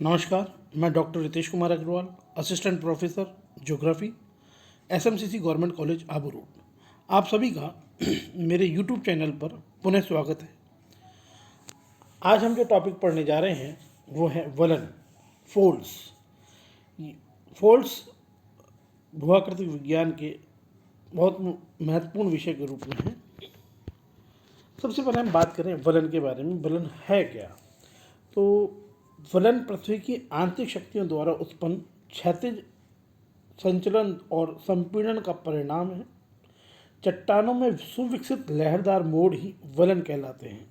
नमस्कार, मैं doctor Ritesh Kumar Agarwal, assistant professor geography, SMCC government college Abu road. आप सभी का मेरे यूट्यूब चैनल पर पुनः स्वागत है। आज हम जो टॉपिक पढ़ने जा रहे हैं वो है वलन, फोल्ड्स। फोल्ड्स भूआकृतिक विज्ञान के बहुत महत्वपूर्ण विषय के रूप में है। सबसे पहले हम बात करें वलन के बारे में। वलन है क्या? तो वलन पृथ्वी की आंतरिक शक्तियों द्वारा उत्पन्न क्षैतिज संचलन और संपीड़न का परिणाम है। चट्टानों में सुविकसित लहरदार मोड़ ही वलन कहलाते हैं।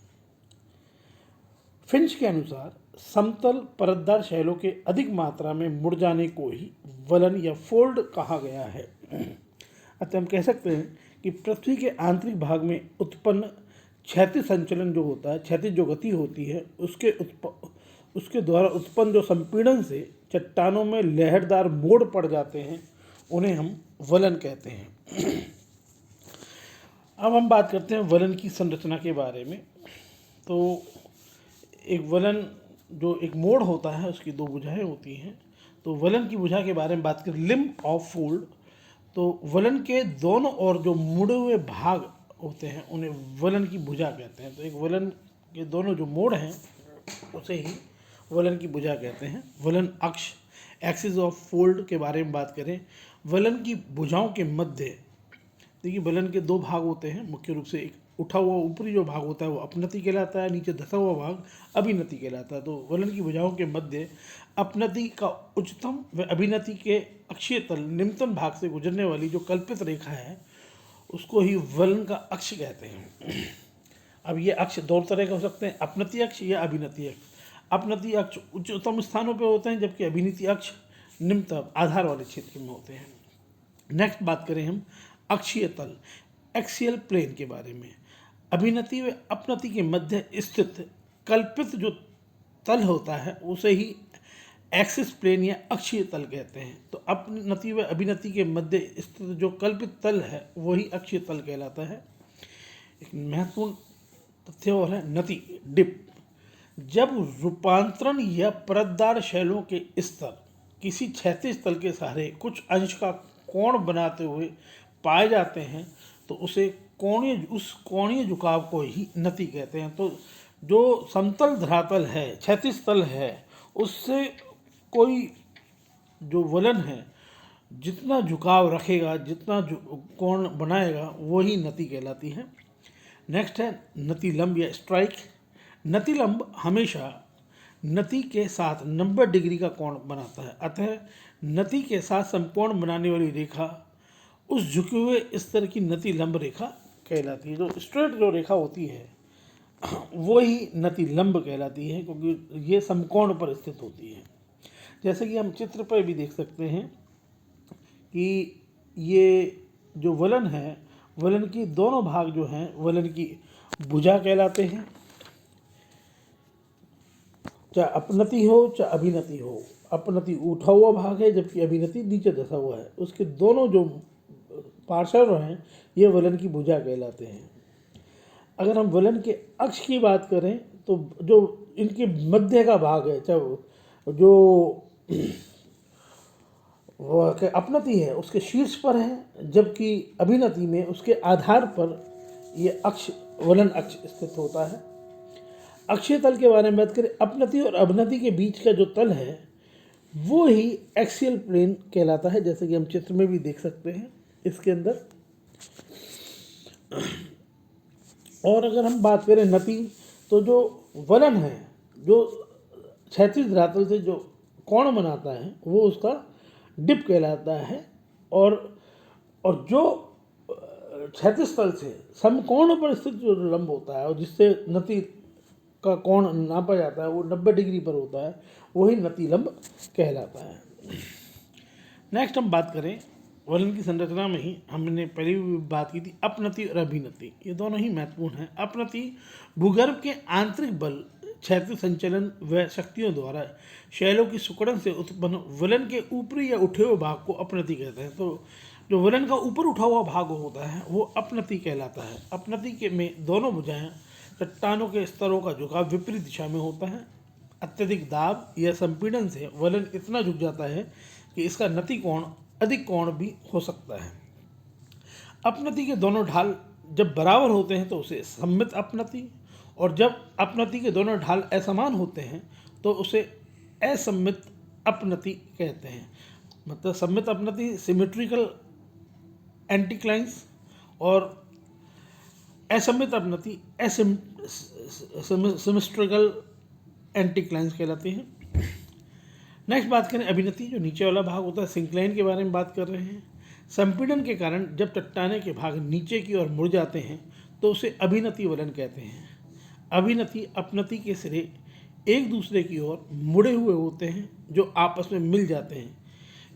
फिंच के अनुसार समतल परतदार शैलों के अधिक मात्रा में मुड़ जाने को ही वलन या फोल्ड कहा गया है। अतः हम कह सकते हैं कि पृथ्वी के आंतरिक भाग में उत्पन्न क्षैतिज संचलन जो होता है, क्षैतिज जो गति होती है, उसके द्वारा उत्पन्न जो संपीड़न से चट्टानों में लहरदार मोड़ पड़ जाते हैं, उन्हें हम वलन कहते हैं। अब हम बात करते हैं वलन की संरचना के बारे में। तो एक वलन जो एक मोड़ होता है उसकी दो भुजाएं होती हैं। तो वलन की भुजा के बारे में बात करें, लिम्ब ऑफ फोल्ड, तो वलन के दोनों ओर जो मुड़े हुए भाग होते हैं उन्हें वलन की भुजा कहते हैं। तो एक वलन के दोनों जो मोड़ हैं उसे ही वलन की भुजा कहते हैं। वलन अक्ष, एक्सिस ऑफ फोल्ड के बारे में बात करें, वलन की भुजाओं के मध्य, देखिए वलन के दो भाग होते हैं मुख्य रूप से। एक उठा हुआ ऊपरी जो भाग होता है वो अपनति कहलाता है, नीचे धंसा हुआ भाग अभिनति कहलाता है। तो वलन की भुजाओं के मध्य अपनति का उच्चतम व अभिनति के अक्षीय तल निम्नतम भाग से गुजरने वाली जो कल्पित रेखा है उसको ही वलन का अक्ष कहते हैं। अब ये अक्ष दो तरह के हो सकते हैं, अपनति अक्ष या अभिनति अक्ष। अपनति अक्ष उच्चतम स्थानों पर होते हैं, जबकि अभिनति अक्ष निम्नतम आधार वाले क्षेत्र में होते हैं। नेक्स्ट बात करें हम अक्षीय तल, एक्सियल प्लेन के बारे में। अभिनति व अपनति के मध्य स्थित कल्पित जो तल होता है उसे ही एक्सिस प्लेन या अक्षीय तल कहते हैं। तो अपनति व अभिनति के मध्य स्थित जो कल्पित तल है वही अक्षीय तल कहलाता है। एक महत्वपूर्ण तथ्य और है नति, डिप। जब रूपांतरण या परतदार शैलों के स्तर किसी क्षैतिज तल के सहारे कुछ अंश का कोण बनाते हुए पाए जाते हैं तो उस कोणीय झुकाव को ही नति कहते हैं। तो जो समतल धरातल है, क्षैतिज तल है, उससे कोई जो वलन है जितना झुकाव रखेगा, जितना कोण बनाएगा, वही नति कहलाती है। नेक्स्ट है नतिलंब या स्ट्राइक। नतिलंब हमेशा नति के साथ 90 डिग्री का कोण बनाता है, अतः नति के साथ समकोण बनाने वाली रेखा उस झुके हुए स्तर की नतिलंब रेखा कहलाती है। जो स्ट्रेट जो रेखा होती है वो ही नतिलंब कहलाती है, क्योंकि ये समकोण पर स्थित होती है। जैसे कि हम चित्र पर भी देख सकते हैं कि ये जो वलन है, वलन की दोनों भाग जो हैं वलन की भुजा कहलाते हैं, चाहे अपनति हो चाहे अभिनति हो। अपनति उठा हुआ भाग है जबकि अभिनति नीचे धंसा हुआ है, उसके दोनों जो पार्श्व हैं ये वलन की भुजा कहलाते हैं। अगर हम वलन के अक्ष की बात करें तो जो इनके मध्य का भाग है, चाहे जो अपनति है उसके शीर्ष पर है, जबकि अभिनति में उसके आधार पर ये अक्ष वलन अक्ष स्थित होता है। अक्षीय तल के बारे में बात करें, अपनति और अभिनति के बीच का जो तल है वो ही एक्सियल प्लेन कहलाता है, जैसे कि हम चित्र में भी देख सकते हैं इसके अंदर। और अगर हम बात करें नति, तो जो वलन है, जो क्षैतिज धरातल से जो कोण बनाता है वो उसका डिप कहलाता है। और जो क्षैतिज तल से समकोण पर स्थित जो लंब होता है और जिससे नति का कोण नापा जाता है वो 90 डिग्री पर होता है, वही नतिलंब कहलाता है। नेक्स्ट हम बात करें वलन की संरचना में ही हमने पहले भी बात की थी अपनति और अभिनति, ये दोनों ही महत्वपूर्ण हैं। अपनति भूगर्भ के आंतरिक बल, क्षैतिज संचलन व शक्तियों द्वारा शैलों की सिकुड़न से उत्पन्न वलन के ऊपरी या उठे हुए भाग को अपनति कहते हैं। तो जो वलन का ऊपर उठा हुआ भाग होता है वो अपनति कहलाता है। अपनति के में दोनों भुजाएं चट्टानों के स्तरों का झुकाव विपरीत दिशा में होता है। अत्यधिक दाब या संपीड़न से वलन इतना झुक जाता है कि इसका नति कोण अधिक कोण भी हो सकता है। अपनति के दोनों ढाल जब बराबर होते हैं तो उसे सममित अपनति, और जब अपनति के दोनों ढाल असमान होते हैं तो उसे असममित अपनति कहते हैं। मतलब सममित अपनति सिमेट्रिकल एंटीक्लाइंस और असममित अपनति सिमेट्रिकल एंटीक्लाइंस कहलाते हैं। नेक्स्ट बात करें अभिनति, जो नीचे वाला भाग होता है, सिंक्लाइन के बारे में बात कर रहे हैं। संपीड़न के कारण जब चट्टाने के भाग नीचे की ओर मुड़ जाते हैं तो उसे अभिनति वलन कहते हैं। अभिनति अपनति के सिरे एक दूसरे की ओर मुड़े हुए होते हैं जो आपस में मिल जाते हैं।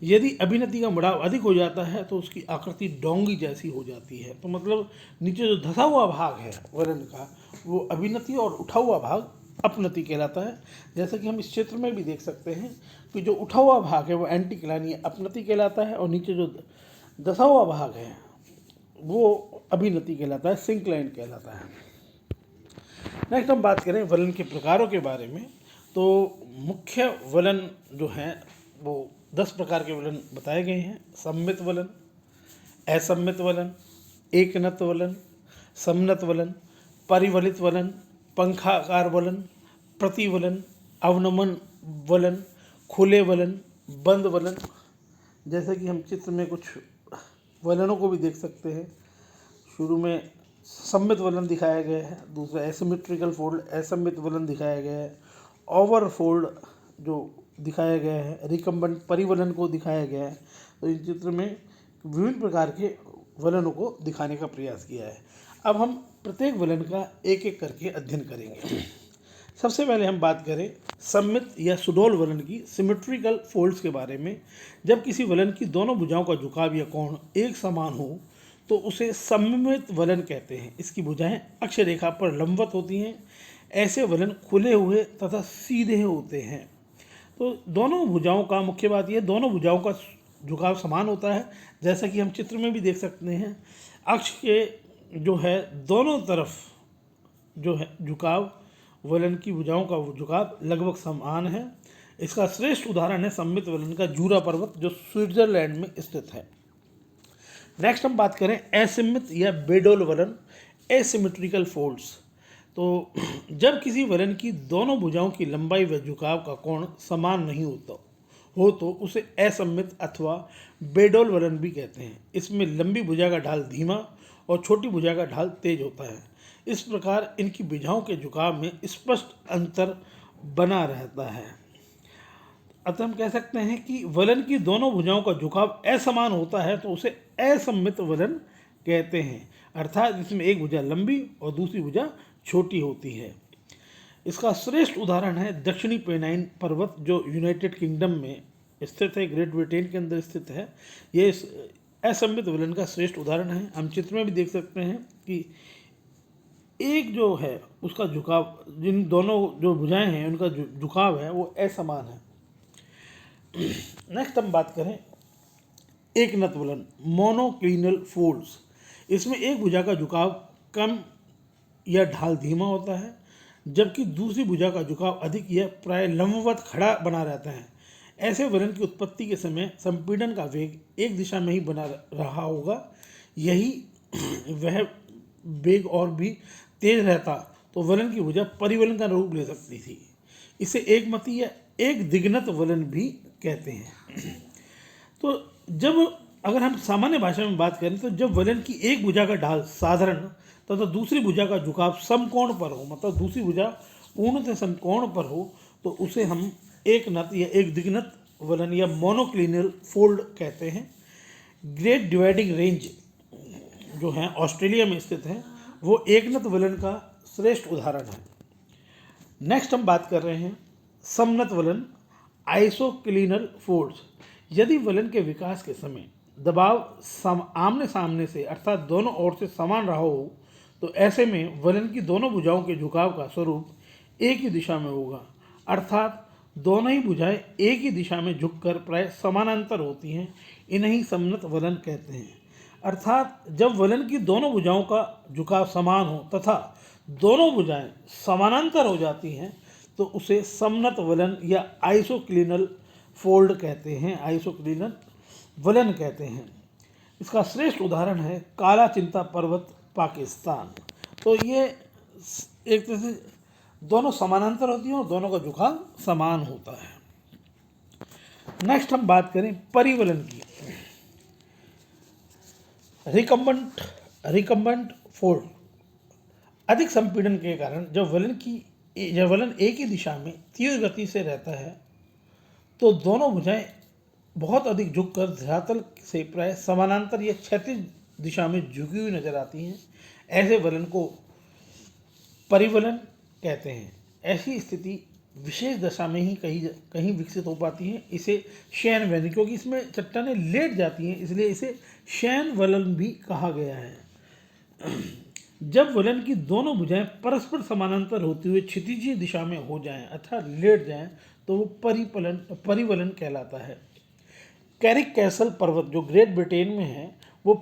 यदि अभिनति का मुड़ाव अधिक हो जाता है तो उसकी आकृति डोंगी जैसी हो जाती है। तो मतलब नीचे जो धसा हुआ भाग है वलन का वो अभिनति और उठा हुआ भाग अपनति कहलाता है। जैसा कि हम इस चित्र में भी देख सकते हैं कि जो उठा हुआ भाग है वो एंटीक्लाइन या अपनति कहलाता है और नीचे जो धसा हुआ भाग है वो अभिनति कहलाता है, सिंक्लाइन कहलाता है। नेक्स्ट हम बात करें वलन के प्रकारों के बारे में। तो मुख्य वलन जो हैं वो 10 प्रकार के वलन बताए गए हैं। सम्मित वलन, असम्मित वलन, एकनत वलन, समनत वलन, परिवलित वलन, पंखाकार वलन, प्रतिवलन, अवनमन वलन, खुले वलन, बंद वलन। जैसे कि हम चित्र में कुछ वलनों को भी देख सकते हैं। शुरू में सम्मित वलन दिखाया गया है, दूसरा एसिमेट्रिकल फोल्ड असम्मित वलन दिखाया गया है, ओवर फोल्ड जो दिखाया गया है, रिकम्बेंट परिवलन को दिखाया गया है। तो इस चित्र में विभिन्न प्रकार के वलनों को दिखाने का प्रयास किया है। अब हम प्रत्येक वलन का एक एक करके अध्ययन करेंगे। सबसे पहले हम बात करें सम्मित या सुडौल वलन की सिमेट्रिकल फोल्ड्स के बारे में। जब किसी वलन की दोनों भुजाओं का झुकाव या कोण एक समान हो तो उसे सममित वलन कहते हैं। इसकी भुजाएं अक्ष रेखा पर लंबवत होती हैं। ऐसे वलन खुले हुए तथा सीधे होते हैं। तो दोनों भुजाओं का मुख्य बात यह, दोनों भुजाओं का झुकाव समान होता है। जैसा कि हम चित्र में भी देख सकते हैं, अक्ष के जो है दोनों तरफ जो है झुकाव, वलन की भुजाओं का झुकाव लगभग समान है। इसका श्रेष्ठ उदाहरण है सम्मित वलन का जूरा पर्वत जो स्विट्जरलैंड में स्थित है। नेक्स्ट हम बात करें असम्मित या बेडोल वलन, एसिमेट्रिकल फोल्ड्स। तो जब किसी वलन की दोनों भुजाओं की लंबाई व झुकाव का कोण समान नहीं होता हो तो उसे असम्मित अथवा बेडोल वलन भी कहते हैं। इसमें लंबी भुजा का ढाल धीमा और छोटी भुजा का ढाल तेज होता है। इस प्रकार इनकी भुजाओं के झुकाव में स्पष्ट अंतर बना रहता है। अतः हम कह सकते हैं कि वलन की दोनों भुजाओं का झुकाव असमान होता है तो उसे असम्मित वलन कहते हैं, अर्थात इसमें एक भुजा लंबी और दूसरी भुजा छोटी होती है। इसका श्रेष्ठ उदाहरण है दक्षिणी पेनाइन पर्वत जो यूनाइटेड किंगडम में स्थित है, ग्रेट ब्रिटेन के अंदर स्थित है। ये असम्मित वलन का श्रेष्ठ उदाहरण है। हम चित्र में भी देख सकते हैं कि एक जो है उसका झुकाव, जिन दोनों जो भुजाएं हैं उनका झुकाव है वो असमान है। नेक्स्ट हम बात करें एकनत वलन, मोनोक्लिनल फोल्ड्स। इसमें एक भुजा का झुकाव कम या ढाल धीमा होता है जबकि दूसरी भुजा का झुकाव अधिक या प्राय लंबवत खड़ा बना रहता है। ऐसे वलन की उत्पत्ति के समय संपीड़न का वेग एक दिशा में ही बना रहा होगा। यही वह वेग और भी तेज रहता तो वलन की भुजा परिवलन का रूप ले सकती थी। इसे एकमती या एक दिग्नत वलन भी कहते हैं। तो जब अगर हम सामान्य भाषा में बात करें तो जब वलन की एक भुजा का ढाल साधारण तथा दूसरी भुजा का झुकाव समकोण पर हो, मतलब दूसरी भुजा पूर्णतः समकोण पर हो, तो उसे हम एक नत या एक दिग्नत वलन या मोनोक्लिनल फोल्ड कहते हैं। ग्रेट डिवाइडिंग रेंज जो है ऑस्ट्रेलिया में स्थित है, वो एकनत वलन का श्रेष्ठ उदाहरण है। नेक्स्ट हम बात कर रहे हैं समनत वलन, आइसोक्लिनल फोल्ड्स। यदि वलन के विकास के समय दबाव आमने सामने से अर्थात दोनों ओर से समान रहा हो तो ऐसे में वलन की दोनों भुजाओं के झुकाव का स्वरूप एक ही दिशा में होगा, अर्थात दोनों ही भुजाएं एक ही दिशा में झुककर प्राय समानांतर होती हैं। इन्हें समनत वलन कहते हैं। अर्थात जब वलन की दोनों भुजाओं का झुकाव समान हो तथा दोनों भुजाएं समानांतर हो जाती हैं तो उसे समनत वलन या आइसोक्लिनल फोल्ड कहते हैं, आइसोक्लिनल वलन कहते हैं। इसका श्रेष्ठ उदाहरण है काला चिंता पर्वत पाकिस्तान। तो ये एक तरह से दोनों समानांतर होती हैं और दोनों का झुकाव समान होता है। नेक्स्ट हम बात करें परिवलन की। Recumbent fold. अधिक संपीड़न के कारण जब वलन एक ही दिशा में तीव्र गति से रहता है तो दोनों भुजाएं बहुत अधिक झुककर धरातल से प्राय समानांतर या क्षैतिज दिशा में झुकी हुई नजर आती हैं। ऐसे वलन को परिवलन कहते हैं। ऐसी स्थिति विशेष दशा में ही कहीं विकसित हो पाती है। इसे शयन वलन, क्योंकि इसमें चट्टानें लेट जाती हैं इसलिए इसे शयन वलन भी कहा गया है। जब वलन की दोनों भुजाएं परस्पर समानांतर होते हुए क्षितिजीय दिशा में हो जाएं अर्थात लेट जाएं तो वो परिवलन कहलाता है। कैरिक कैसल पर्वत जो ग्रेट ब्रिटेन में है वो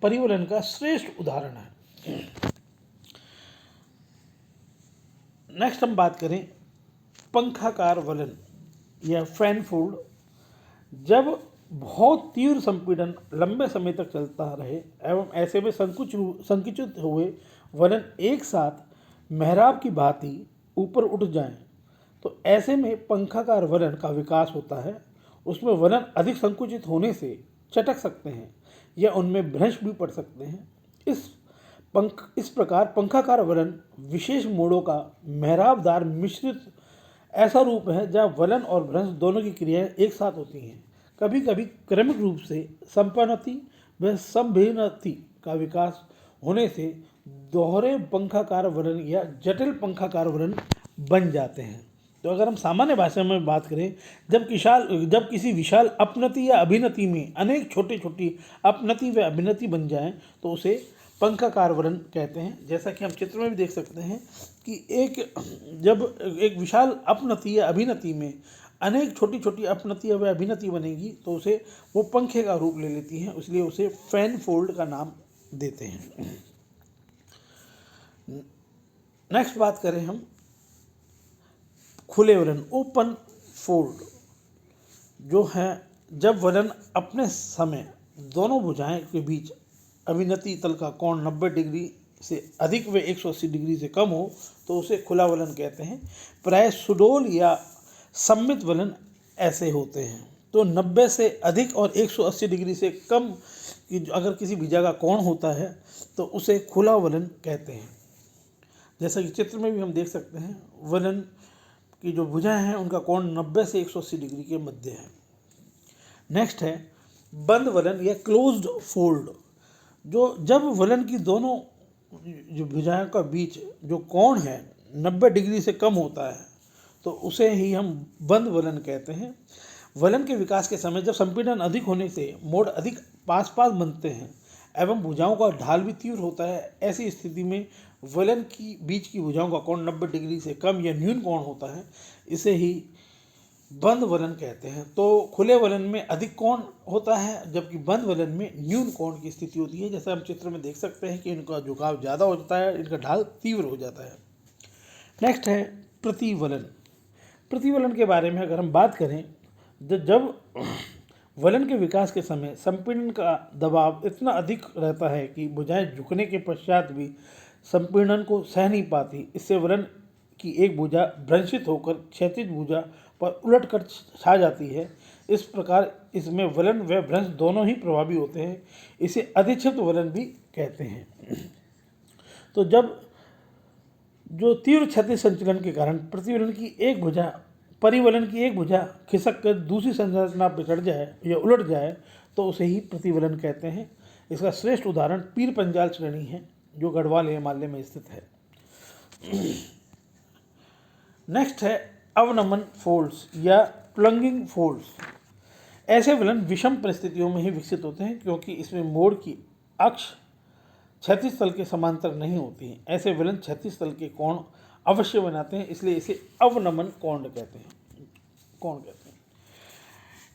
परिवलन का श्रेष्ठ उदाहरण है। नेक्स्ट हम बात करें पंखाकार वलन या फैन फोल्ड। जब बहुत तीव्र संपीड़न लंबे समय तक चलता रहे एवं ऐसे में संकुचित हुए वलन एक साथ मेहराब की भांति ऊपर उठ जाएं तो ऐसे में पंखाकार वलन का विकास होता है। उसमें वलन अधिक संकुचित होने से चटक सकते हैं या उनमें भ्रंश भी पड़ सकते हैं। इस प्रकार पंखाकार वलन विशेष मोड़ों का मेहराबदार मिश्रित ऐसा रूप है जहाँ वलन और भ्रंश दोनों की क्रियाएं एक साथ होती हैं। कभी कभी क्रमिक रूप से संपन्नति व संभिन्नति का विकास होने से दोहरे पंखाकार वलन या जटिल पंखाकार वलन बन जाते हैं। तो अगर हम सामान्य भाषा में बात करें, जब किसी विशाल अपनति या अभिनति में अनेक छोटी छोटी अपनति व अभिनति बन जाएं तो उसे पंखाकार वलन कहते हैं। जैसा कि हम चित्र में भी देख सकते हैं कि जब एक विशाल अपनति या अभिनति में अनेक छोटी छोटी अपनति या अभिनति बनेगी तो उसे वो पंखे का रूप ले लेती हैं, इसलिए उसे फैन फोल्ड का नाम देते हैं। नेक्स्ट बात करें हम खुले वलन ओपन फोल्ड जो है जब वलन अपने समय दोनों भुजाएं के बीच अभिनति तल का कोण 90 डिग्री से अधिक व 180 डिग्री से कम हो तो उसे खुला वलन कहते हैं। प्राय सुडोल या सम्मित वलन ऐसे होते हैं। तो 90 से अधिक और 180 डिग्री से कम की अगर किसी भुजा का कोण होता है तो उसे खुला वलन कहते हैं। जैसा कि चित्र में भी हम देख सकते हैं वलन की जो भुजाएं हैं उनका कोण 90 से 180 डिग्री के मध्य है। नेक्स्ट है बंद वलन या क्लोज्ड फोल्ड जो जब वलन की दोनों जो भुजाओं का बीच जो कोण है 90 डिग्री से कम होता है तो उसे ही हम बंद वलन कहते हैं। वलन के विकास के समय जब संपीड़न अधिक होने से मोड़ अधिक पास पास बनते हैं एवं भुजाओं का ढाल भी तीव्र होता है, ऐसी स्थिति में वलन की बीच की भुजाओं का कोण 90 डिग्री से कम या न्यून कोण होता है, इसे ही बंद वलन कहते हैं। तो खुले वलन में अधिक कोण होता है जबकि बंद वलन में न्यून कोण की स्थिति होती है। जैसे हम चित्र में देख सकते हैं कि इनका झुकाव ज़्यादा हो जाता है, इनका ढाल तीव्र हो जाता है। नेक्स्ट है प्रतिवलन। प्रतिवलन के बारे में अगर हम बात करें, जब वलन के विकास के समय संपीड़न का दबाव इतना अधिक रहता है कि भुजाएं झुकने के पश्चात भी संपीड़न को सह नहीं पाती, इससे वलन की एक भुजा भ्रंशित होकर क्षैतिज भुजा पर उलट कर छा जाती है। इस प्रकार इसमें वलन व भ्रंश दोनों ही प्रभावी होते हैं। इसे अधिक्षिप्त वलन भी कहते हैं। तो जब जो तीव्र क्षैतिज संचलन के कारण प्रतिवलन की एक भुजा परिवलन की एक भुजा खिसक कर दूसरी संरचना पर चढ़ जाए या उलट जाए तो उसे ही प्रतिवलन कहते हैं। इसका श्रेष्ठ उदाहरण पीर पंजाल श्रेणी है जो गढ़वाल हिमालय में स्थित है। नेक्स्ट है अवनमन फोल्ड्स या प्लंगिंग फोल्ड्स। ऐसे वलन विषम परिस्थितियों में ही विकसित होते हैं क्योंकि इसमें मोड़ की अक्ष क्षैतिज तल के समांतर नहीं होती हैं। ऐसे वलन क्षैतिज तल के कोण अवश्य बनाते हैं, इसलिए इसे अवनमन कोण कहते हैं।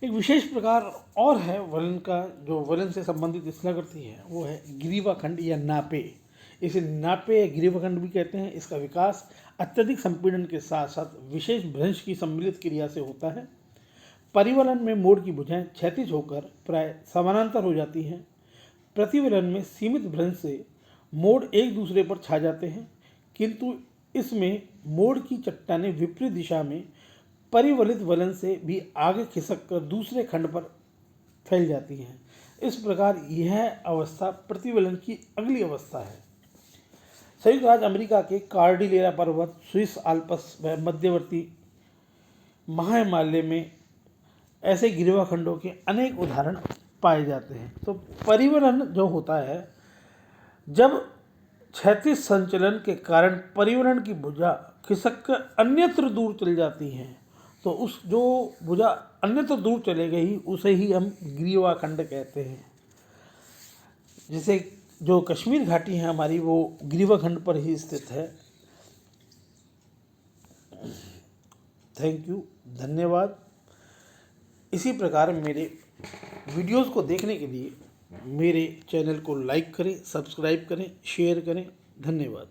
एक विशेष प्रकार और है वलन का जो वलन से संबंधित स्थलाकृति है वो है ग्रीवाखंड या नापे। इसे नापे या ग्रीवाखंड भी कहते हैं। इसका विकास अत्यधिक संपीड़न के साथ साथ विशेष भ्रंश की सम्मिलित क्रिया से होता है। परिवलन में मोड़ की भुजाएं क्षैतिज होकर प्राय समानांतर हो जाती हैं। प्रतिवलन में सीमित भ्रंश से मोड़ एक दूसरे पर छा जाते हैं, किंतु इसमें मोड़ की चट्टानें विपरीत दिशा में परिवलित वलन से भी आगे खिसक कर दूसरे खंड पर फैल जाती हैं। इस प्रकार यह अवस्था प्रतिवलन की अगली अवस्था है। संयुक्त राज्य अमेरिका के कार्डिलेरा पर्वत, स्विस आल्प्स व मध्यवर्ती महाहिमालय में ऐसे गिरिवा खंडों के अनेक उदाहरण पाए जाते हैं। तो परिवलन जो होता है, जब क्षैतिज संचलन के कारण परिवलन की भुजा खिसक कर अन्यत्र दूर चली जाती हैं, तो उस जो भुजा अन्यत्र दूर चले गई उसे ही हम ग्रीवा खंड कहते हैं। जैसे जो कश्मीर घाटी है हमारी, वो ग्रीवा खंड पर ही स्थित है। थैंक यू, धन्यवाद। इसी प्रकार मेरे वीडियोस को देखने के लिए मेरे चैनल को लाइक करें, सब्सक्राइब करें, शेयर करें। धन्यवाद।